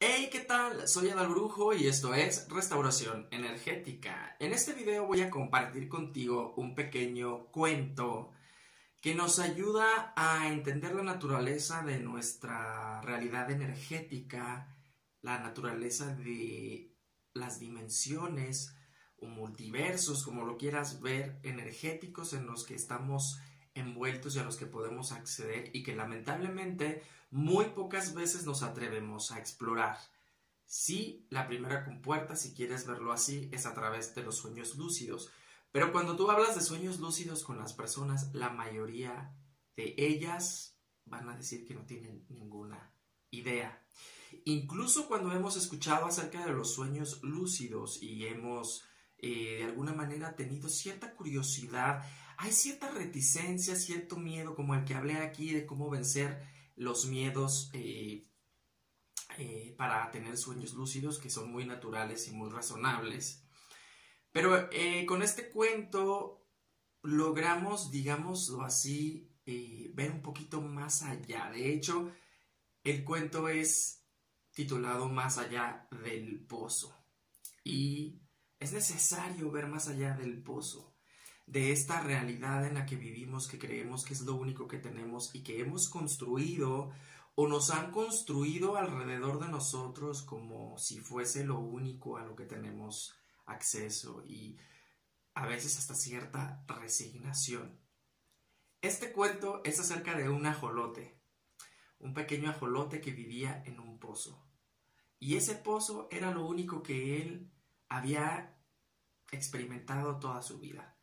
Hey, ¿qué tal? Soy Adal Brujo y esto es Restauración Energética. En este video voy a compartir contigo un pequeño cuento que nos ayuda a entender la naturaleza de nuestra realidad energética, la naturaleza de las dimensiones o multiversos, como lo quieras ver, energéticos en los que estamos envueltos y a los que podemos acceder y que lamentablemente muy pocas veces nos atrevemos a explorar. Sí, la primera compuerta, si quieres verlo así, es a través de los sueños lúcidos. Pero cuando tú hablas de sueños lúcidos con las personas, la mayoría de ellas van a decir que no tienen ninguna idea. Incluso cuando hemos escuchado acerca de los sueños lúcidos y hemos de alguna manera tenido cierta curiosidad, hay cierta reticencia, cierto miedo, como el que hablé aquí de cómo vencer los miedos para tener sueños lúcidos, que son muy naturales y muy razonables. Pero con este cuento logramos, digámoslo así, ver un poquito más allá. De hecho, el cuento es titulado Más allá del pozo. Y es necesario ver más allá del pozo, de esta realidad en la que vivimos, que creemos que es lo único que tenemos y que hemos construido o nos han construido alrededor de nosotros como si fuese lo único a lo que tenemos acceso, y a veces hasta cierta resignación. Este cuento es acerca de un ajolote, un pequeño ajolote que vivía en un pozo. Y ese pozo era lo único que él había experimentado toda su vida.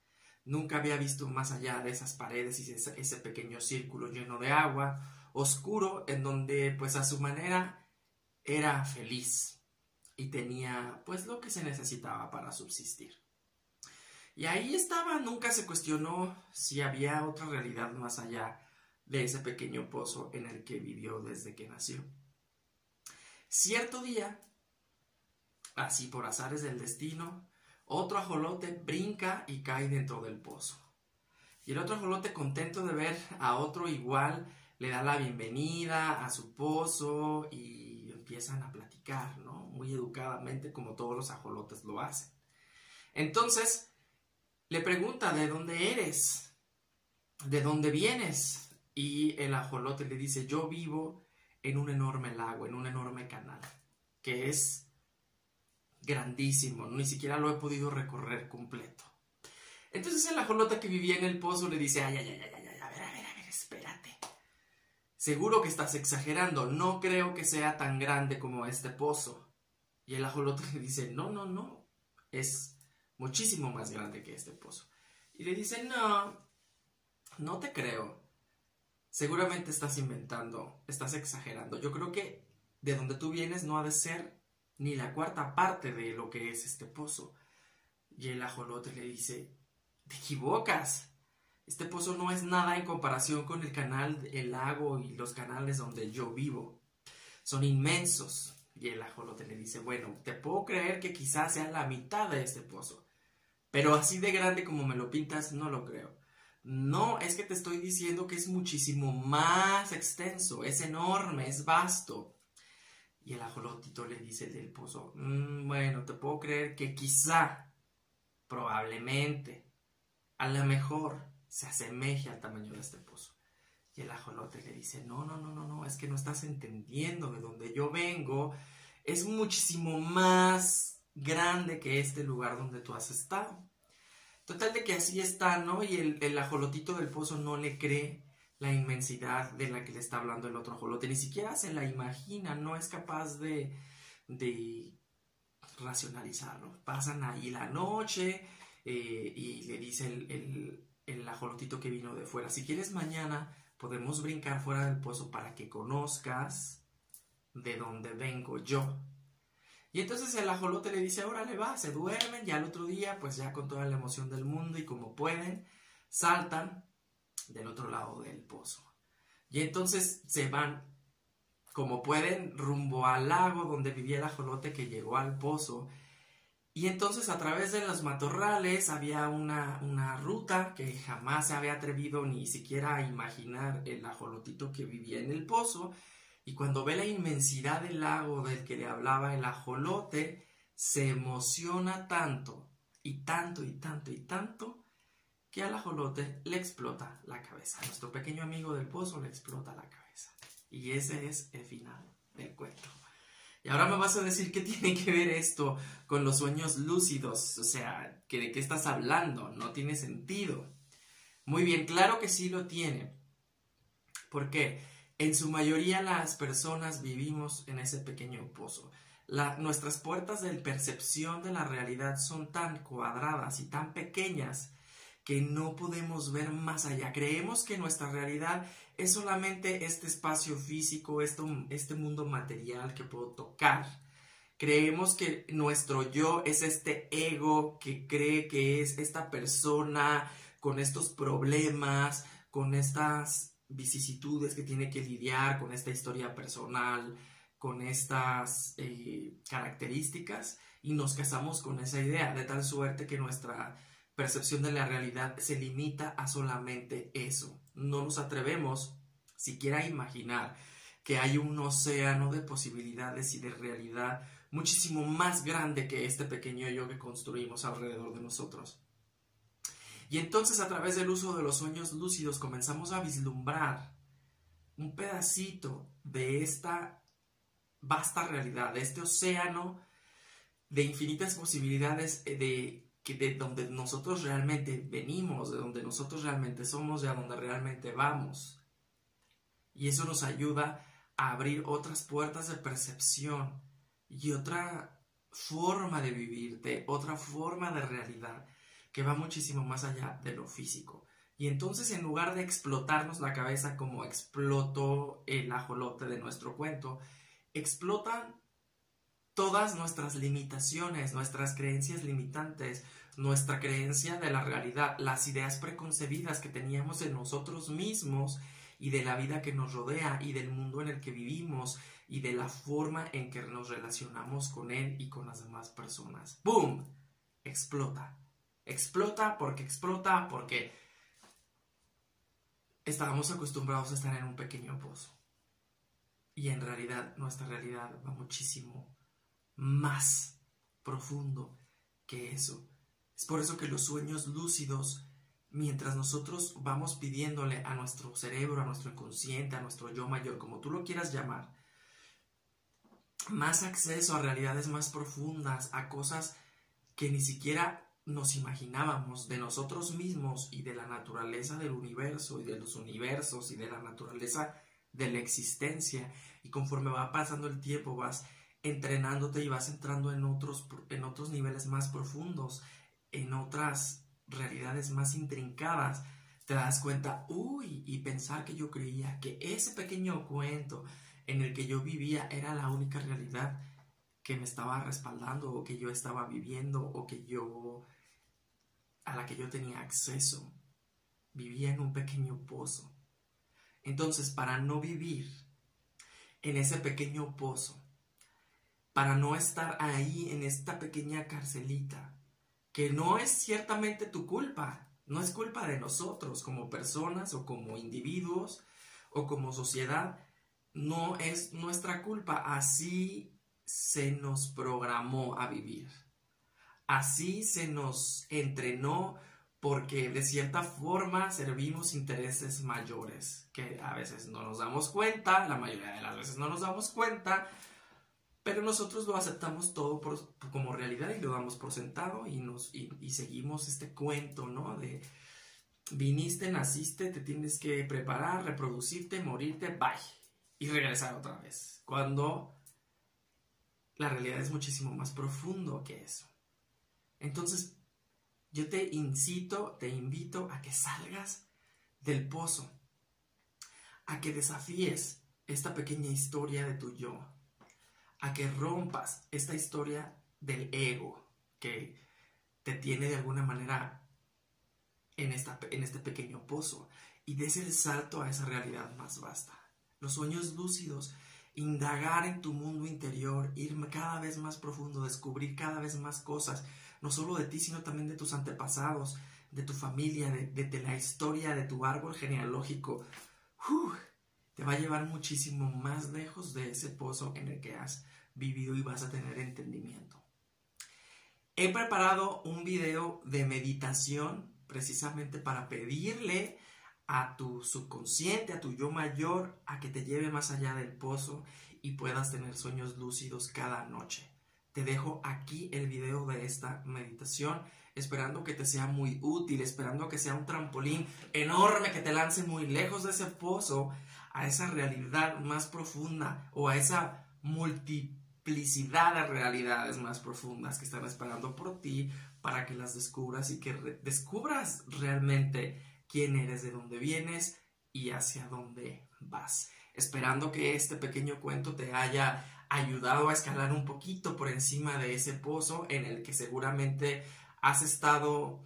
Nunca había visto más allá de esas paredes y ese pequeño círculo lleno de agua, oscuro, en donde pues a su manera era feliz y tenía pues lo que se necesitaba para subsistir. Y ahí estaba, nunca se cuestionó si había otra realidad más allá de ese pequeño pozo en el que vivió desde que nació. Cierto día, así por azares del destino, otro ajolote brinca y cae dentro del pozo. Y el otro ajolote, contento de ver a otro igual, le da la bienvenida a su pozo y empiezan a platicar, ¿no? Muy educadamente, como todos los ajolotes lo hacen. Entonces, le pregunta: ¿de dónde eres? ¿De dónde vienes? Y el ajolote le dice: yo vivo en un enorme lago, en un enorme canal, que es grandísimo, ni siquiera lo he podido recorrer completo. Entonces el ajolote que vivía en el pozo le dice: ay, a ver, espérate. Seguro que estás exagerando, no creo que sea tan grande como este pozo. Y el ajolote le dice: no, es muchísimo más grande que este pozo. Y le dice: no te creo. Seguramente estás inventando, estás exagerando. Yo creo que de donde tú vienes no ha de ser ni la cuarta parte de lo que es este pozo. Y el ajolote le dice: te equivocas. Este pozo no es nada en comparación con el canal, el lago y los canales donde yo vivo. Son inmensos. Y el ajolote le dice: bueno, te puedo creer que quizás sea la mitad de este pozo, pero así de grande como me lo pintas, no lo creo. No, es que te estoy diciendo que es muchísimo más extenso, es enorme, es vasto. Y el ajolotito le dice del pozo: bueno, te puedo creer que quizá, probablemente, a lo mejor se asemeje al tamaño de este pozo. Y el ajolote le dice: no, es que no estás entendiendo. De donde yo vengo es muchísimo más grande que este lugar donde tú has estado. Total de que así está, ¿no? Y el ajolotito del pozo no le cree la inmensidad de la que le está hablando el otro ajolote. Ni siquiera se la imagina, no es capaz de racionalizarlo. Pasan ahí la noche y le dice el ajolotito que vino de fuera: si quieres, mañana podemos brincar fuera del pozo para que conozcas de dónde vengo yo. Y entonces el ajolote le dice: órale, va. Se duermen, ya al otro día, pues ya con toda la emoción del mundo y como pueden, saltan del otro lado del pozo. Y entonces se van como pueden rumbo al lago donde vivía el ajolote que llegó al pozo. Y entonces a través de los matorrales había una ruta que jamás se había atrevido ni siquiera a imaginar el ajolotito que vivía en el pozo. Y cuando ve la inmensidad del lago del que le hablaba el ajolote, se emociona tanto, y tanto, y tanto, y tanto, que al ajolote le explota la cabeza. A nuestro pequeño amigo del pozo le explota la cabeza. Y ese es el final del cuento. Y ahora me vas a decir qué tiene que ver esto con los sueños lúcidos. O sea, ¿de qué estás hablando? No tiene sentido. Muy bien, claro que sí lo tiene. ¿Por qué? En su mayoría las personas vivimos en ese pequeño pozo. Nuestras puertas de percepción de la realidad son tan cuadradas y tan pequeñas que no podemos ver más allá. Creemos que nuestra realidad es solamente este espacio físico, este mundo material que puedo tocar. Creemos que nuestro yo es este ego que cree que es esta persona con estos problemas, con estas vicisitudes que tiene que lidiar, con esta historia personal, con estas características, y nos casamos con esa idea, de tal suerte que nuestra percepción de la realidad se limita a solamente eso. No nos atrevemos siquiera a imaginar que hay un océano de posibilidades y de realidad muchísimo más grande que este pequeño yo que construimos alrededor de nosotros. Y entonces, a través del uso de los sueños lúcidos, comenzamos a vislumbrar un pedacito de esta vasta realidad, de este océano de infinitas posibilidades de donde nosotros realmente venimos, de donde nosotros realmente somos, de a donde realmente vamos. Y eso nos ayuda a abrir otras puertas de percepción y otra forma de vivir, de otra forma de realidad que va muchísimo más allá de lo físico. Y entonces, en lugar de explotarnos la cabeza como explotó el ajolote de nuestro cuento, explotan todas nuestras limitaciones, nuestras creencias limitantes, nuestra creencia de la realidad, las ideas preconcebidas que teníamos de nosotros mismos y de la vida que nos rodea y del mundo en el que vivimos y de la forma en que nos relacionamos con él y con las demás personas. ¡Boom! Explota. Explota porque estábamos acostumbrados a estar en un pequeño pozo. Y en realidad, nuestra realidad va muchísimo más profundo que eso. Es por eso que los sueños lúcidos, mientras nosotros vamos pidiéndole a nuestro cerebro, a nuestro inconsciente, a nuestro yo mayor, como tú lo quieras llamar, más acceso a realidades más profundas, a cosas que ni siquiera nos imaginábamos de nosotros mismos y de la naturaleza del universo y de los universos y de la naturaleza de la existencia. Y conforme va pasando el tiempo vas entrenándote y vas entrando en otros niveles más profundos, en otras realidades más intrincadas, te das cuenta, y pensar que yo creía que ese pequeño cuento en el que yo vivía era la única realidad que me estaba respaldando o que yo estaba viviendo o a la que yo tenía acceso. Vivía en un pequeño pozo. Entonces, para no vivir en ese pequeño pozo, para no estar ahí en esta pequeña carcelita, que no es ciertamente tu culpa, no es culpa de nosotros como personas o como individuos o como sociedad, no es nuestra culpa, así se nos programó a vivir, así se nos entrenó, porque de cierta forma servimos intereses mayores, que a veces no nos damos cuenta, la mayoría de las veces no nos damos cuenta, pero nosotros lo aceptamos todo como realidad y lo damos por sentado y seguimos este cuento, ¿no? De viniste, naciste, te tienes que preparar, reproducirte, morirte, bye, y regresar otra vez, cuando la realidad es muchísimo más profundo que eso. Entonces, yo te invito a que salgas del pozo, a que desafíes esta pequeña historia de tu yo, a que rompas esta historia del ego que te tiene de alguna manera en este pequeño pozo y des el salto a esa realidad más vasta. Los sueños lúcidos, indagar en tu mundo interior, ir cada vez más profundo, descubrir cada vez más cosas, no solo de ti, sino también de tus antepasados, de tu familia, de la historia de tu árbol genealógico. te va a llevar muchísimo más lejos de ese pozo en el que has vivido y vas a tener entendimiento. He preparado un video de meditación precisamente para pedirle a tu subconsciente, a tu yo mayor, a que te lleve más allá del pozo y puedas tener sueños lúcidos cada noche. Te dejo aquí el video de esta meditación, esperando que te sea muy útil, esperando que sea un trampolín enorme que te lance muy lejos de ese pozo, a esa realidad más profunda o a esa multiplicidad de realidades más profundas que están esperando por ti para que las descubras y que descubras realmente quién eres, de dónde vienes y hacia dónde vas. Esperando que este pequeño cuento te haya ayudado a escalar un poquito por encima de ese pozo en el que seguramente has estado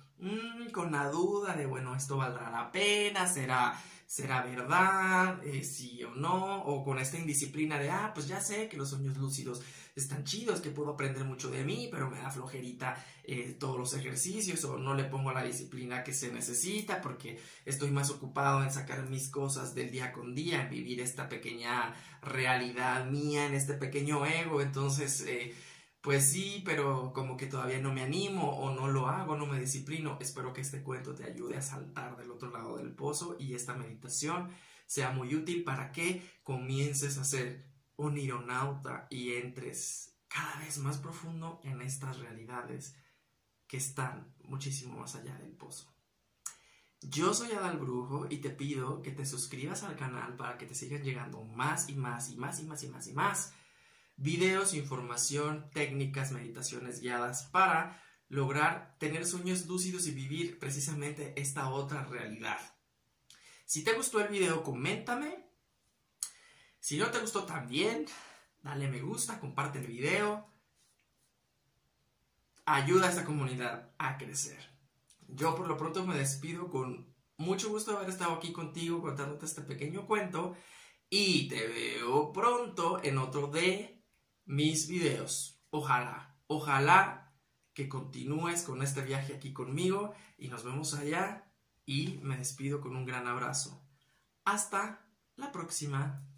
con la duda de, bueno, esto valdrá la pena, será verdad, sí o no, o con esta indisciplina de, pues ya sé que los sueños lúcidos están chidos, que puedo aprender mucho de mí, pero me da flojerita todos los ejercicios, o no le pongo la disciplina que se necesita porque estoy más ocupado en sacar mis cosas del día con día, en vivir esta pequeña realidad mía, en este pequeño ego. Entonces pues sí, pero como que todavía no me animo o no lo hago, no me disciplino. Espero que este cuento te ayude a saltar del otro lado del pozo y esta meditación sea muy útil para que comiences a ser un ironauta y entres cada vez más profundo en estas realidades que están muchísimo más allá del pozo. Yo soy Adal Brujo y te pido que te suscribas al canal para que te sigan llegando más y más y más y más y más y más videos, información, técnicas, meditaciones guiadas para lograr tener sueños lúcidos y vivir precisamente esta otra realidad. Si te gustó el video, coméntame. Si no te gustó también, dale me gusta, comparte el video. Ayuda a esta comunidad a crecer. Yo por lo pronto me despido con mucho gusto de haber estado aquí contigo contándote este pequeño cuento y te veo pronto en otro de mis videos. Ojalá que continúes con este viaje aquí conmigo y nos vemos allá y me despido con un gran abrazo. Hasta la próxima.